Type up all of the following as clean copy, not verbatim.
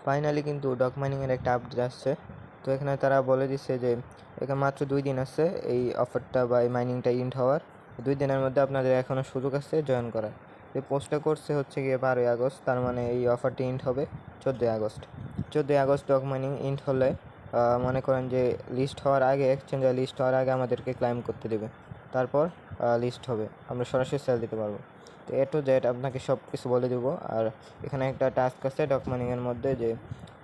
Finally কিন্তু dog মাইনিংয়ের একটা update আসছে। তো এখানে তারা বলে দিচ্ছে যে এখানে মাত্র 2 দিন আছে এই অফারটা বা এই মাইনিংটা ইন্ড হওয়ার। 2 দিনের মধ্যে আপনাদের এখনও সুযোগ আছে জয়েন করার। এই পোস্টটা করছে হচ্ছে গিয়ে 12ই আগস্ট, তার মানে এই অফারটি ইন্ড হবে 14ই আগস্ট। 14ই আগস্ট ডগ মাইনিং ইন্ড হলে মনে করেন যে লিস্ট হওয়ার আগে, এক্সচেঞ্জে লিস্ট হওয়ার আগে আমাদেরকে ক্লাইম করতে দেবে, তারপর লিস্ট হবে, আমরা সরাসরি সেল দিতে পারবো। তো এ টু জেড আপনাকে সব কিছু বলে দেবো। আর এখানে একটা টাস্ক আছে ডগ মাইনিংয়ের মধ্যে যে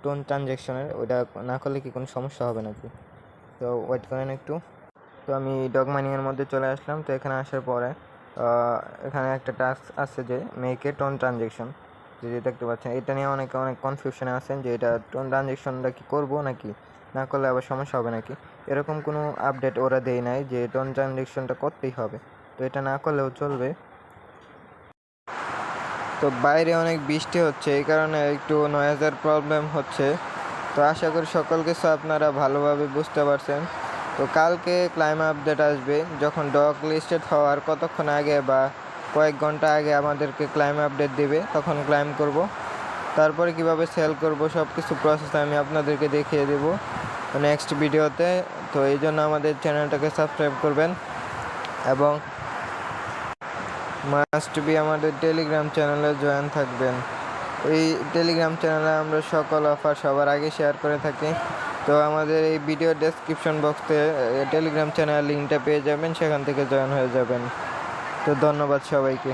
টোন ট্রানজ্যাকশনের, ওইটা না করলে কি কোনো সমস্যা হবে নাকি? তো ওয়েট করেন একটু। তো আমি ডগ মাইনিংয়ের মধ্যে চলে আসলাম। তো এখানে আসার পরে এখানে একটা টাস্ক আছে যে মেক এ টোন ট্রানজ্যাকশন, যে দেখতে পাচ্ছেন। এটা নিয়ে অনেক কনফিউশনে আছেন যে এটা টোন ট্রানজ্যাকশনটা কি করবো নাকি না করলে আবার সমস্যা হবে নাকি। এরকম কোনো আপডেট ওরা দেয় নাই যে টোন ট্রানজ্যাকশনটা করতেই হবে, তো এটা না করলেও চলবে। তো বাইরে অনেক বৃষ্টি হচ্ছে, এই কারণে একটু নয়েজের প্রবলেম হচ্ছে। তো আশা করি সকল কিছু আপনারা ভালোভাবে বুঝতে পারছেন। তো কালকে ক্লাইম আপডেট আসবে, যখন ডগ লিস্টেড হওয়ার কতক্ষণ আগে বা কয়েক ঘন্টা আগে আমাদেরকে ক্লাইম আপডেট দেবে, তখন ক্লাইম করব। তারপরে কিভাবে সেল করব সব কিছু প্রসেস আমি আপনাদেরকে দেখিয়ে দেব নেক্সট ভিডিওতে। তো এই জন্য আমাদের চ্যানেলটাকে সাবস্ক্রাইব করবেন এবং মাস্ট বি আমাদের টেলিগ্রাম চ্যানেলে জয়েন থাকবেন। এই টেলিগ্রাম চ্যানেলে আমরা সকল অফার সবার আগে শেয়ার করে থাকি। তো আমাদের এই ভিডিও ডেসক্রিপশন বক্সে টেলিগ্রাম চ্যানেল লিঙ্কটা পেয়ে যাবেন, সেখান থেকে জয়েন হয়ে যাবেন। তো ধন্যবাদ সবাইকে।